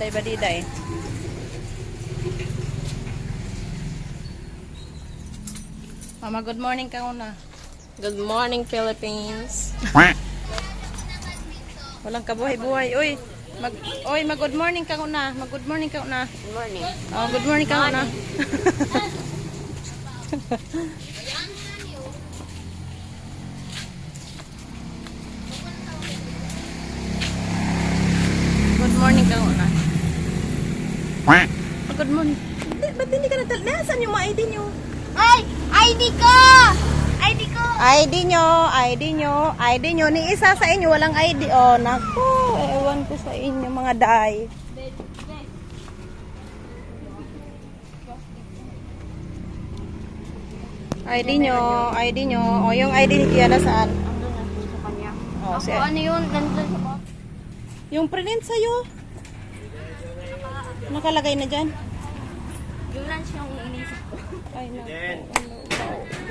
day badida eh. Mama, good morning ka una. Good morning, Philippines. Walang kabuhay-buhay. Uy, mag-good morning ka una. Mag-good morning ka una. Good morning. Oh, good morning ka una. Good morning ka una. Oh, good morning. Ba't hindi ka natal... Nasaan yung mga ID nyo? Ay! ID ko! ID ko! ID nyo. Ni isa sa inyo walang ID. Oh, naku. Ewan ko sa inyo mga day. ID nyo. O, yung ID ni Kiana saan? Andun na sa kanya. O, Ako, ano yun? Nandun sa box. yung print sa'yo. Nakalagay na dyan. Yung lunch yung inisip ko. Ay, naku.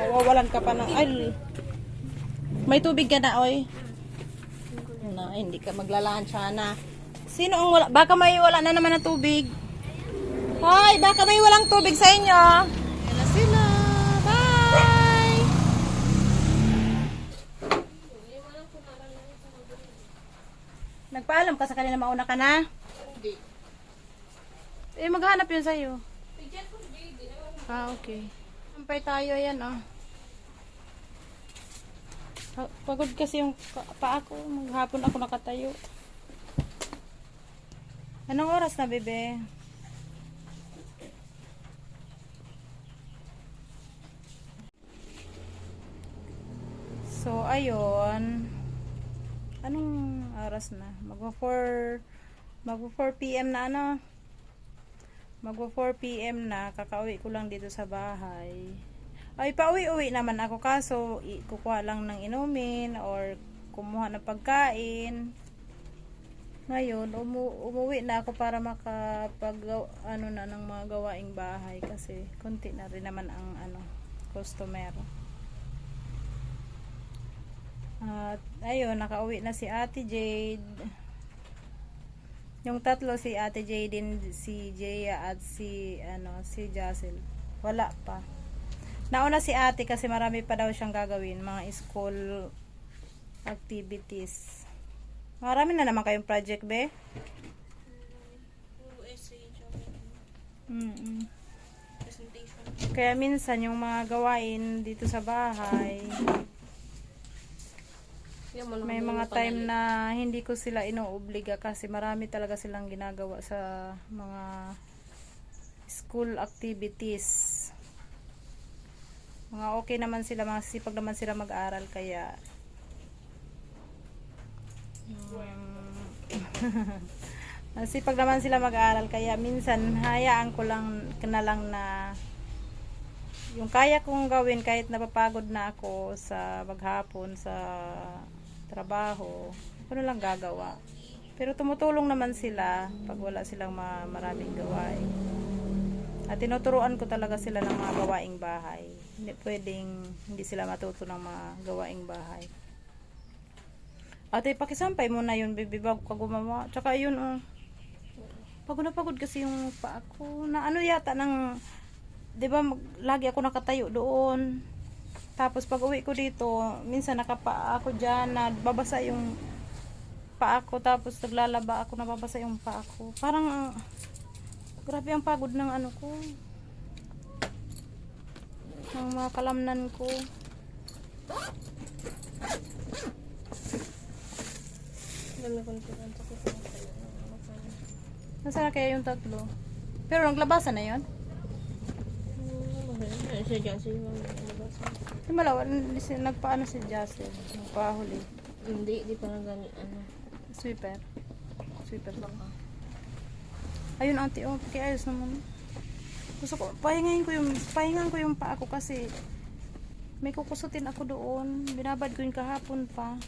Mawawalan ka pa ng... Ay, may tubig ka na, oy. Na, hindi ka maglalunch, na. Sino ang wala? Baka may wala na naman ng tubig. Hoy, baka may walang tubig sa inyo. Yan na sila. Bye! Nagpaalam ka sa kanila mauna ka na? Hindi. Eh, maghanap yun sa'yo. Ah, okay. Sampay tayo, yan, oh. Pagod kasi yung paa ko. Maghapon ako nakatayo. Anong oras na, bebe? So, ayun. Anong oras na? Magwa 4 PM na, ano? Magwa 4 PM na. Kakauwi ko lang dito sa bahay. Ay, pauwi-uwi naman ako, kaso kukuha lang ng inumin or kumuha ng pagkain. Ngayon, umuwi na ako para ano na ng mga gawaing bahay kasi konti na rin naman ang customer. At ayun, nakauwi na si Ate Jade. Yung tatlo, si Ate Jade din, si Jaya at si Jacel. Wala pa. Nauna si ate kasi marami pa daw siyang gagawin, mga school activities. Marami na naman kayong project, be? Kaya minsan yung mga gawain dito sa bahay, may mga time na hindi ko sila inuobliga kasi marami talaga silang ginagawa sa mga school activities. Mga okay naman sila, mga sipag naman sila mag-aral kaya sipag naman sila mag-aral kaya minsan hayaan ko lang na yung kaya kong gawin kahit napapagod na ako sa maghapon sa trabaho, ano lang gagawa. Pero tumutulong naman sila pag wala silang maraming gawain. At tinuturuan ko talaga sila ng mga gawaing bahay. Hindi pwedeng hindi sila matuto ng mga gawaing bahay. Ate, pakisampay mo na yun, baby, bago ka gumawa. Tsaka yun, pagod na pagod kasi yung paa ko. Na ano yata ng, di ba, lagi ako nakatayo doon. Tapos pag uwi ko dito, minsan nakapaa ako dyan, nababasa yung paa ko. Tapos naglalaba ako, nababasa yung paa ko. Parang, grabe ang pagod ng ano ko. Ng mga kalamnan ko. Nasaan na kaya yung tatlo? Pero naglabasan na yun? Di malawa, nagpaano si Jacel? Nagpahuli. Hindi, di pa na gani, Sweeper. Sweeper baka. Ayun ate, kaya ayos naman. Gusto ko, pahingan ko yung paa ko kasi may kukusutin ako doon. Binabad ko yung kahapon pa.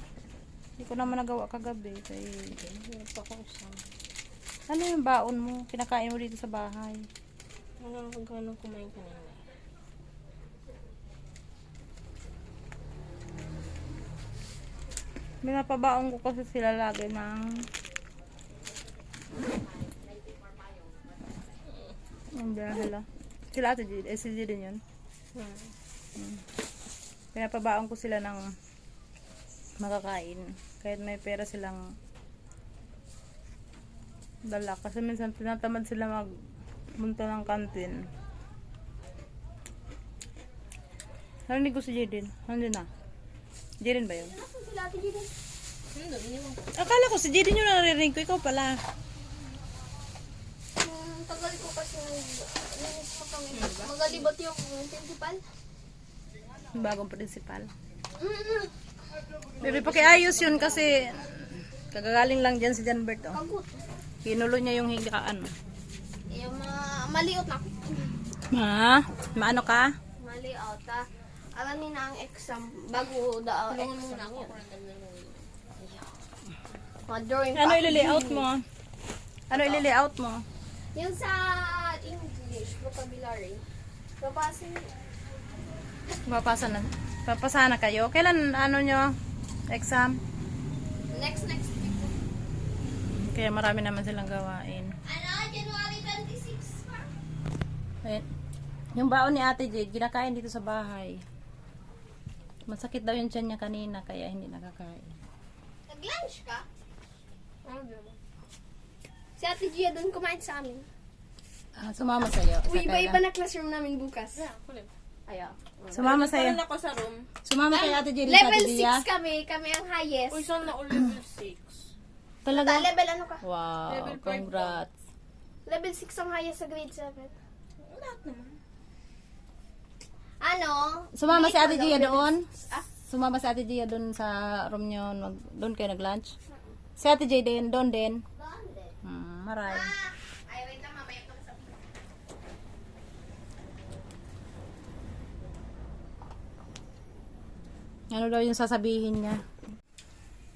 Hindi ko naman nagawa kagabi. Ano yung baon mo? Kinakain mo dito sa bahay? Ano ang gano'ng kumain kanina? Binapabaon ko kasi sila lagi ng Hindi hala. Sila ate Jade. Si Jade din yun. Pinapabaon ko sila ng makakain. Kahit may pera silang dala. Kasi minsan tinatamad sila magmunta ng kantin. Narinig ko si Jaden. Nandun na. Jaden ba yun? Hindi, iniwan ko. Akala ko si Jaden yung naririnig ko. Ikaw pala. Tagal ko kasi naninis pa kami. Magalibot yung principal. Bagong principal. Bebe, pakiayos yun kasi kagagaling lang dyan si Janbert. Oh. Kagut. Kinulo niya yung higaan. Yung maliot na. Maano ka? Maliot ha. Alam niyo na ang exam bago daw Tulungan mo exam na ako yun. para dalawa. Mga drawing Ano pa. ili-layout mo? Ano ili-layout mo? Yung sa English, vocabulary. Papasin. Papasa na kayo. Kailan ano nyo? Exam? Next week. Kaya marami naman silang gawain. Ano? January 26 pa? Ayun. Yung baon ni Ate Jade, ginakain dito sa bahay. Masakit daw yung tiyan niya kanina, kaya hindi nakakain. Nag-lunch ka? Ano ba? Si Ate Gia doon kumain sa amin. Sumama sa'yo. Uy, iba-iba na classroom namin bukas. Yeah, kulit. Ayaw. Sumama sa'yo. Ako sa room. Sumama kay Ate Jade sa Level Ate Gia. 6 kami ang highest. Uy, saan na all level 6? Talaga? Level ano ka? Wow, Level 5 congrats. Level 6 ang highest sa grade 7. Lahat naman. Ano? Sumama si Ate Gia doon? Ah? Sumama si Ate Gia doon sa room nyo. Doon kayo nag-lunch? Si Ate Jade din, doon din. Maray. Ay, wait lang, mamaya ko sabihin. Ano daw yung sasabihin niya?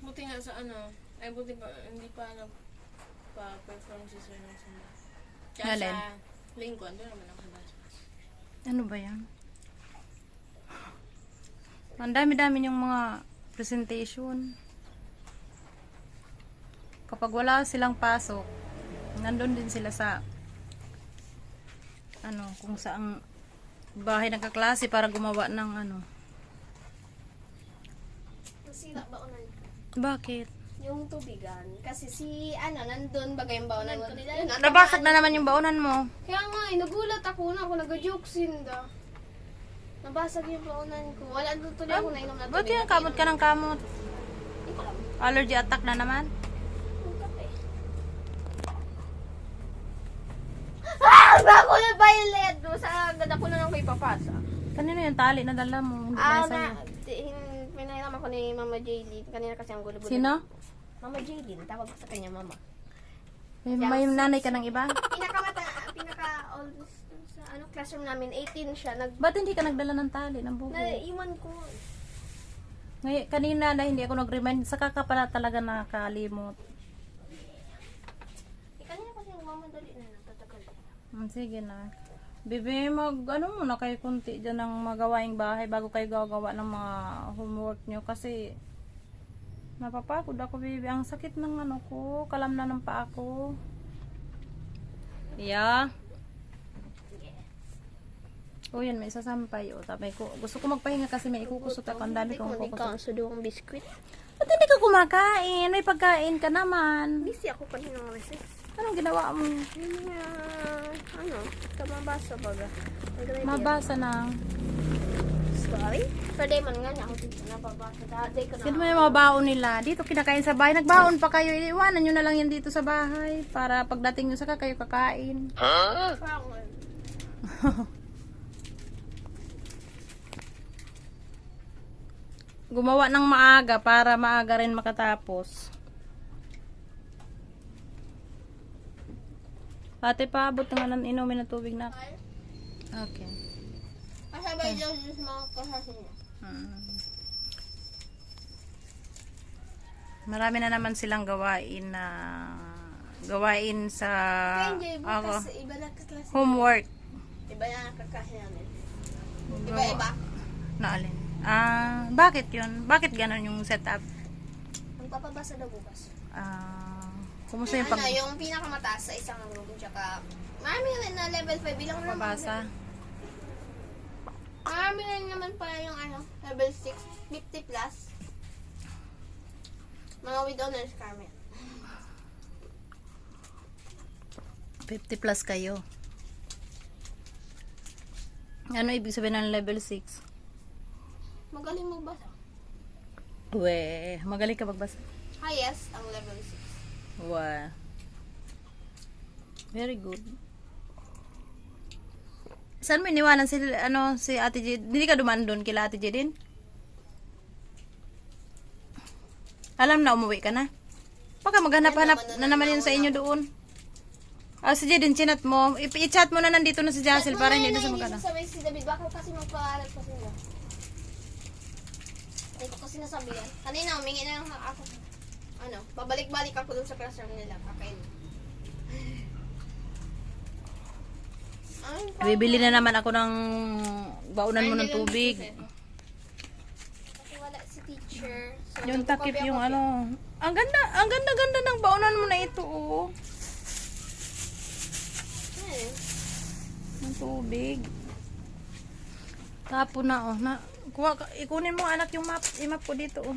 Buti nga sa ano, ay buti pa, hindi pa pa-perform si Sir ng samba. Kaya Alin? sa Lincoln, doon naman ako nabasa. Ano ba yan? Ang dami-dami yung mga presentation. Kapag wala silang pasok, nandun din sila sa kung saang bahay ng kaklase para gumawa ng Nasira ba unan? Bakit? Yung tubigan. Kasi nandun bagay yung baonan ko nila. Yun, Nabasag na naman yung baonan mo. Kaya nga, nagulat ako na ako nag-jokes da. Nabasag yung baonan ko. Wala doon tuloy ako nainom na Ba't yan? Kamot ka ng kamot. Hindi ko alam. Allergy attack na naman. Yung kape. Bago na violet doon sa agad ako na lang kayo papasa. Kanino yung tali na dala mo? Hindi na sa'yo. Pinahiram ako ni Mama Jaylin. Kanina kasi ang gulo-gulo. Sino? Mama Jaylin. Tawag ko sa kanya mama. May nanay ka ng iba? Pinaka-oldest sa classroom namin. 18 siya. Ba't hindi ka nagdala ng tali, ng buho? Naiwan ko. Ngayon, kanina na hindi ako nag-remind, saka ka pala talaga nakalimot. Kanina kasi yung mama dali na nagtatagal. Sige na. Bibi, muna kayo kunti dyan ng magawaing bahay bago kayo gagawa ng mga homework nyo. Kasi, napapagod ako, bibi. Ang sakit ng ko, kalamnan ng paa ko. Yeah. O yan, may sasampay. O, tabay ko. Gusto ko magpahinga kasi may ikukusot ako. Ang dami kong kukusot. Sa doong biskwit. Ba't hindi ka kumakain? May pagkain ka naman. Busy ako kanina ng recess. Anong ginawa mo? Yung mga, kamabasa baga. Mabasa na. Sorry? Pwede man nga niya ako dito nababasa. Dati ko na. Sino mo yung mga baon nila? Dito kinakain sa bahay. Nagbaon pa kayo. Iiwanan nyo na lang yan dito sa bahay. Para pagdating nyo saka kayo kakain. Pangon. Gumawa ng maaga para maaga rin makatapos. Ate, paabot na nga ng inumin na tubig na. Okay. Kasabay daw sa mga kasasin niya. Marami na naman silang gawain sa Enjoy bukas iba na kaklase. homework. Iba na kaklase namin. Iba-iba. Na alin? Bakit yun? Bakit ganon yung setup? Magpapabasa daw bukas. Kumusta yung Yung pinakamataas sa isang room, tsaka marami rin na level 5 bilang naman. pagbabasa? Marami rin naman pala yung level 6, 50 plus. Mga with honors kami. 50 plus kayo. Ano ibig sabihin ng level 6? Magaling magbasa. Magaling ka magbasa. Highest ang level 6. Very good. Saan mo iniwanan si Ate J? Hindi ka dumaan doon kila Ate J din? Alam na umuwi ka na? Baka maghanap-hanap na naman yun sa inyo doon. Si J din, chinat mo. I-chat mo na nandito na si Jassel para hindi na sa magkana. Sabi si David, bakit kasi magpaaral pa sila? Hindi ko kasi nasabihan. Kanina, humingi na lang ako. Babalik-balik ako dun sa classroom nila. Kakain. Bibili na naman ako ng baunan mo ng tubig. Kasi wala si teacher. So, Yung takip nagko-copy yung ako. Ang ganda ng baunan mo na ito, oh. Ayun. Ng tubig. Tapo na, oh. Ikunin mo, anak, yung map. I-map ko dito, oh.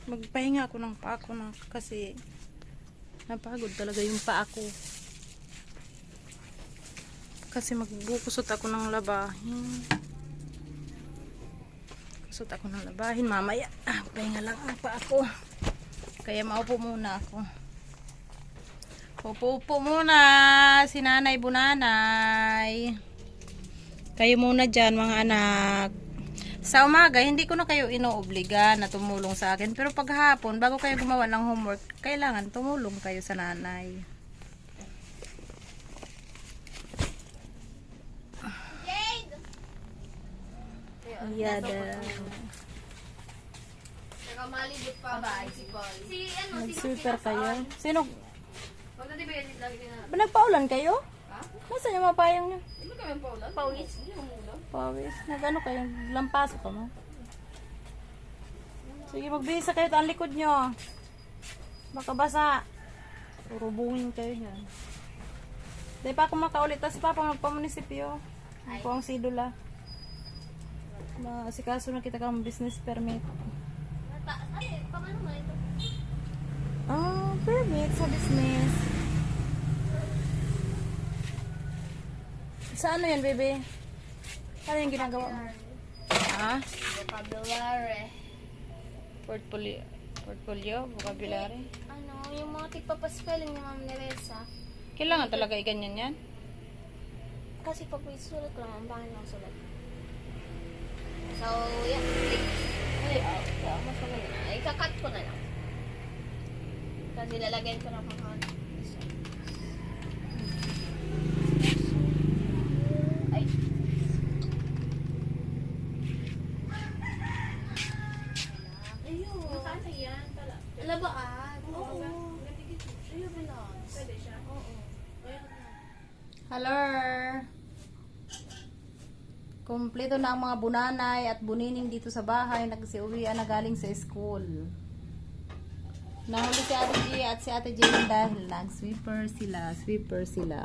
Magpahinga ako ng paa ko na kasi napagod talaga yung paa ko. Kasi magbukusot ako ng labahin. Kusot ako ng labahin mamaya. Pahinga lang ang paa ko. Kaya maupo muna ako. Upo muna si Nanay Bunanay. Kayo muna dyan mga anak. Sa umaga, hindi ko na kayo inoobliga na tumulong sa akin. Pero paghapon, bago kayo gumawa ng homework, kailangan tumulong kayo sa nanay. Jade! Yada. Nakamalibot pa ang principal. Nag-super kayo. Sino? Magdadibigay lagi na. Nagpaulan kayo? Ha? Nasaan yung mapayang nyo? Hindi kami paulan. Pawis? Hindi mo ulan. Pawis. Nag-ano kayo? Lampaso ka mo? Sige, magbihisa kayo. Ang likod nyo. Baka basa. Urubungin kayo dyan. Di pa ako makaulit. Tapos pa ako magpamunisipyo. Ako ang sidula. Masikaso na kita kang business permit. Ay, paano mo ito? Permit sa business. Sa ano yan, bebe? Ano yung ginagawa mo? Ha? Vocabulary. Portfolio? Vocabulary? Yung mga tigpapaspelling ni Ma'am Neresa. Kailangan talaga iganyan yan? Kasi pag may sulat ko lang, ang bahan ng sulat. So, yeah. Mas maganda na. Ika-cut ko na lang. Kasi lalagyan ko ng mga ay. Ayun. Saan na yan? Pala. Labaan. Oo. Ayun, balance. Pwede siya? Oo. Hello! Kompleto na ang mga bunanay at bunining dito sa bahay. Nagsiuwian na galing sa school. Nahuli si Ate G at si Ate Jane dahil nag-sweeper sila.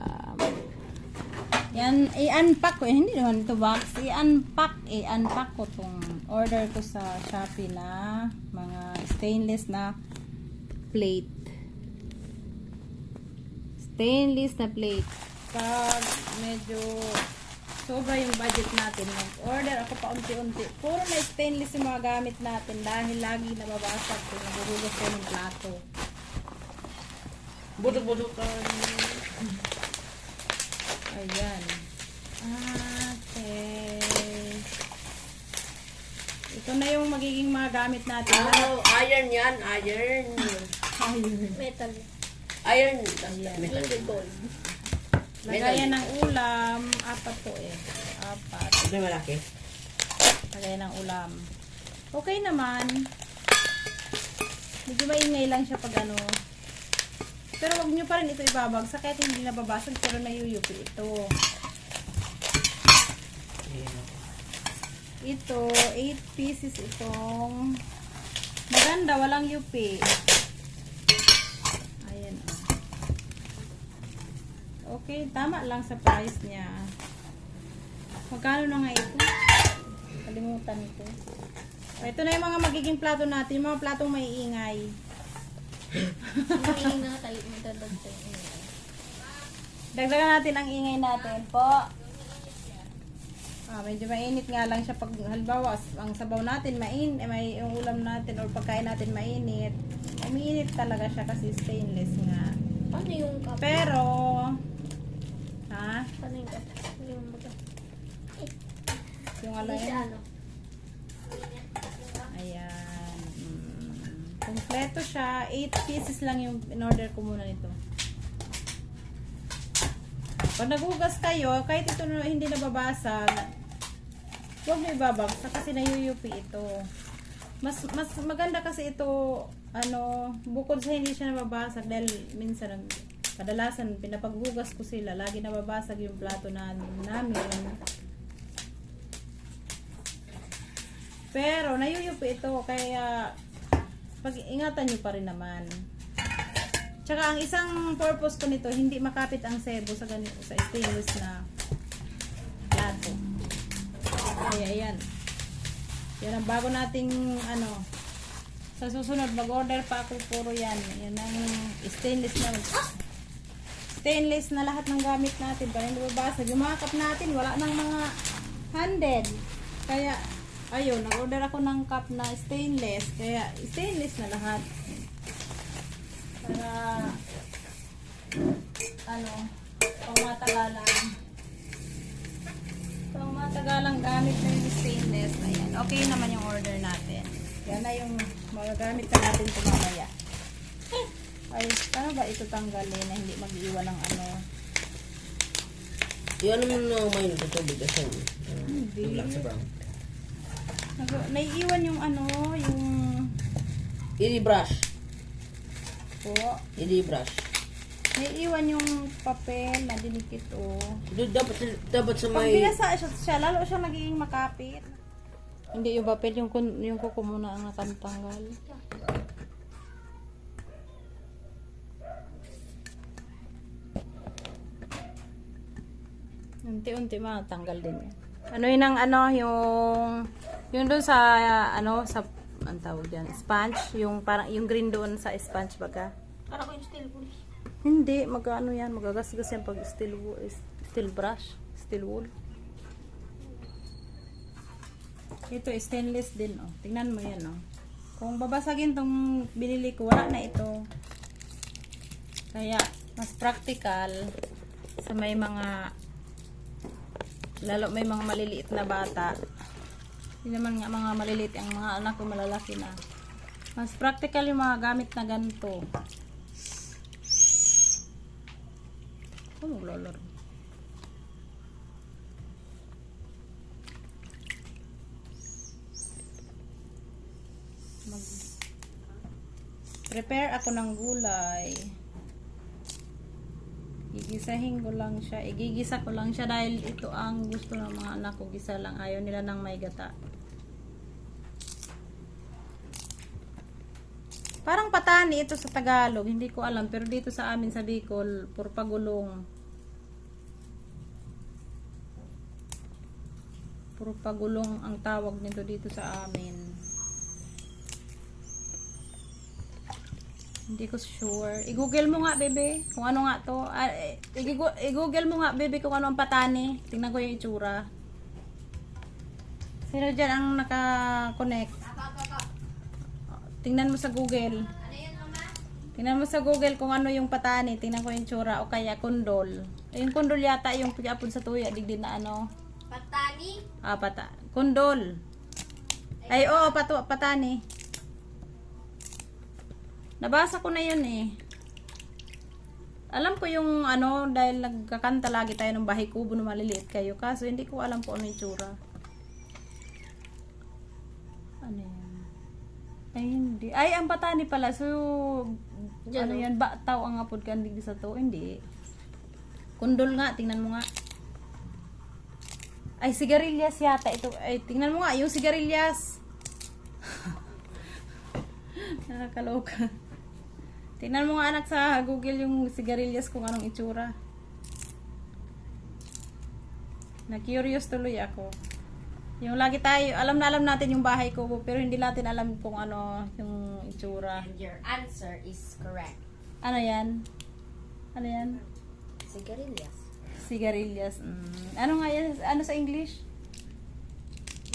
Yan, i-unpack ko. Hindi naman ito box. I-unpack ko tong order ko sa Shopee na mga stainless na plate. Stainless na plate. Pag medyo sobra yung budget natin, mag-order ako pa unti-unti. Puro na stainless yung mga gamit natin dahil lagi nababasag kung nabuhugas ko ng plato. Budok-budokan. Ayan. Okay. Ito na yung magiging mga gamit natin. Iron yan. Iron. Metal. Iron. Liquid gold. Lagayan ng ulam. 4 to eh. 4. Ito yung malaki. Lagayan ng ulam. Okay naman. Medyo maingay lang siya pag ano. Pero wag nyo pa rin ito ibabagsak kahit hindi nababasag pero nayuyupi ito. Ito, 8 pieces itong maganda, walang yupi. Ayan. Okay, tama lang sa price niya. Magkano na nga ito? Kalimutan ko. Ito na yung mga magiging plato natin. Yung mga platong may ingay. Hindi na tayo magdadagdag. Dagdagan natin ang ingay natin po. Medyo mainit nga lang siya pag halimbawa ang sabaw natin may yung ulam natin or pagkain natin mainit. Umiinit talaga siya kasi stainless nga. Paano yung cup? Pero Paano yung cup? Yung baga. yung ano Hindi yun? siya ano. Ayan. Kompleto siya. 8 pieces lang yung in-order ko muna nito. Pag naghugas kayo, kahit ito hindi nababasag, huwag mo ibabagsak kasi nayuyupi ito. Mas maganda kasi ito, bukod sa hindi siya nababasag dahil minsan, kadalasan pinapaghugas ko sila, lagi nababasag yung plato namin. Pero nayuyupi ito, kaya pag-ingatan nyo pa rin naman. Tsaka ang isang purpose ko nito, hindi makapit ang sebo sa stainless na plato. Kaya ayan. Yan ang bago nating sa susunod mag-order pa ako puro yan. Yan ang stainless na lahat ng gamit natin para hindi mabasag. Yung mga cup natin wala nang mga handed. Kaya ayun, nag-order ako ng cup na stainless. Kaya stainless na lahat. Para pang matagalang gamit na yung stainless. Ayan. Okay naman yung order natin. Yan na yung magagamit na natin ito mamaya. Ay, paano ba ito tanggalin na hindi mag-iwan ng ano? Yan naman na may natutubig kasi. Hindi. Black sa brown. Naiiwan yung yung I-brush. po. I-brush. Naiiwan yung papel na dinikit Dapat sa Pag may... binasa siya, lalo siya nagiging makapit. Hindi yung papel, yung kuko muna ang nakantanggal. Unti-unti matanggal din yan. Ano yun ang yung doon sa sa ang tawag diyan, sponge, yung parang yung green doon sa sponge baga. Para ko yung steel wool. Hindi, yan, magagasgas yan pag steel brush, steel wool. Ito stainless din Tingnan mo yan Kung babasagin tong binili ko, wala na ito. Kaya mas practical sa may mga may mga maliliit na bata. Hindi naman nga mga maliliit ang mga anak ko malalaki na. Mas practical yung mga gamit na ganito. Lolor. Prepare ako ng gulay. Gigisahin ko lang siya. Igigisa ko lang siya dahil ito ang gusto ng mga anak ko. Gisa lang. Ayaw nila ng may gata. Parang patani ito sa Tagalog. Hindi ko alam. Pero dito sa amin sa Bicol, purpagulong. Purpagulong ang tawag nito dito sa amin. Hindi ko sure. I-google mo nga, bebe. Kung ano nga to. I-google mo nga, bebe, kung ano ang patani. Tingnan ko yung itsura. Sino dyan ang naka-connect? Tingnan mo sa Google. Tingnan mo sa Google kung ano yung patani. Tingnan ko yung itsura. O kaya kundol. Yung kundol yata yung pag-apod sa tuya. Digdin na Patani? Kundol. Ay, oo, patani. Nabasa ko na yun Alam ko yung dahil nagkakanta lagi tayo ng Bahay Kubo na maliliit kayo. Kaso hindi ko alam kung ano yung itsura. Ano yan? Ay, hindi. Ay, ang patani pala. So, ano yan? Bataw ang apod ka sa to? Hindi. Kundol nga. Tingnan mo nga. Ay, sigarilyas yata ito. Ay, tingnan mo nga, yung sigarilyas. Nakakaloka. Tingnan mo nga anak sa Google yung sigarilyas kung anong itsura. Na-curious tuloy ako. Yung lagi tayo, alam natin yung bahay ko, pero hindi natin alam kung ano yung itsura. And your answer is correct. Ano yan? Ano yan? Sigarilyas. Sigarilyas. Ano nga yan? Ano sa English?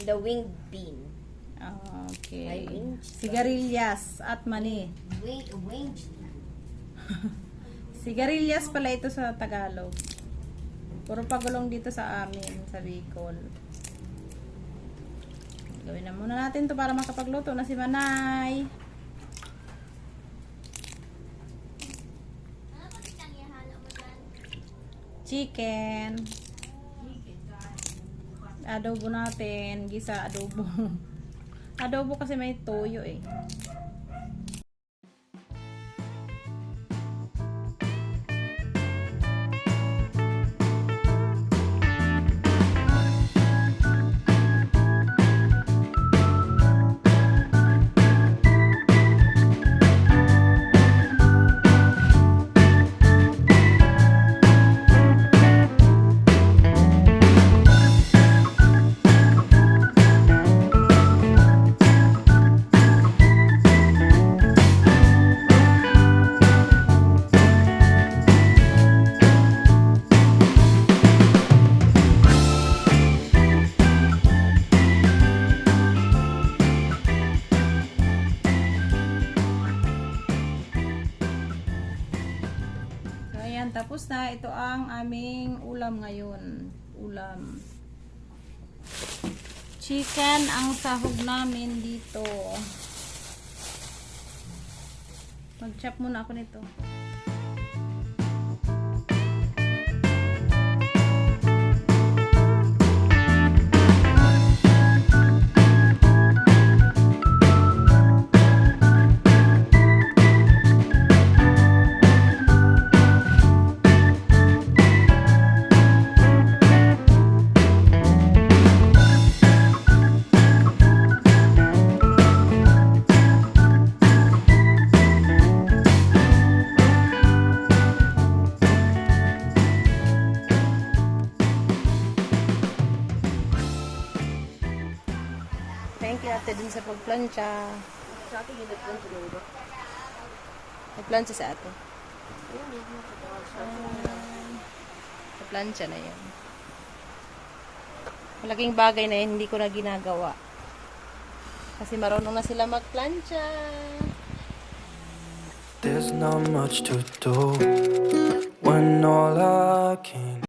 The winged bean. Okay. Ay, winged. Sigarilyas at mani. Winged. Sigarilyas pala ito sa Tagalog. Puro pagulong dito sa amin, sa Bicol. Gawin na muna natin to para makapagluto na si Manay. Chicken. Adobo natin. Gisa adobo. Adobo kasi may toyo eh. So, ayan, tapos na. Ito ang aming ulam ngayon. Ulam. Chicken ang sahog namin dito. Mag-chop muna ako nito. Thank you ate din sa pagplancha. Sa akin yung nagpunto ng ito. Pagplancha sa ate. Pagplancha na yan. Malaking bagay na yan, hindi ko na ginagawa. Kasi marunong na sila magplancha. There's not much to do when all I can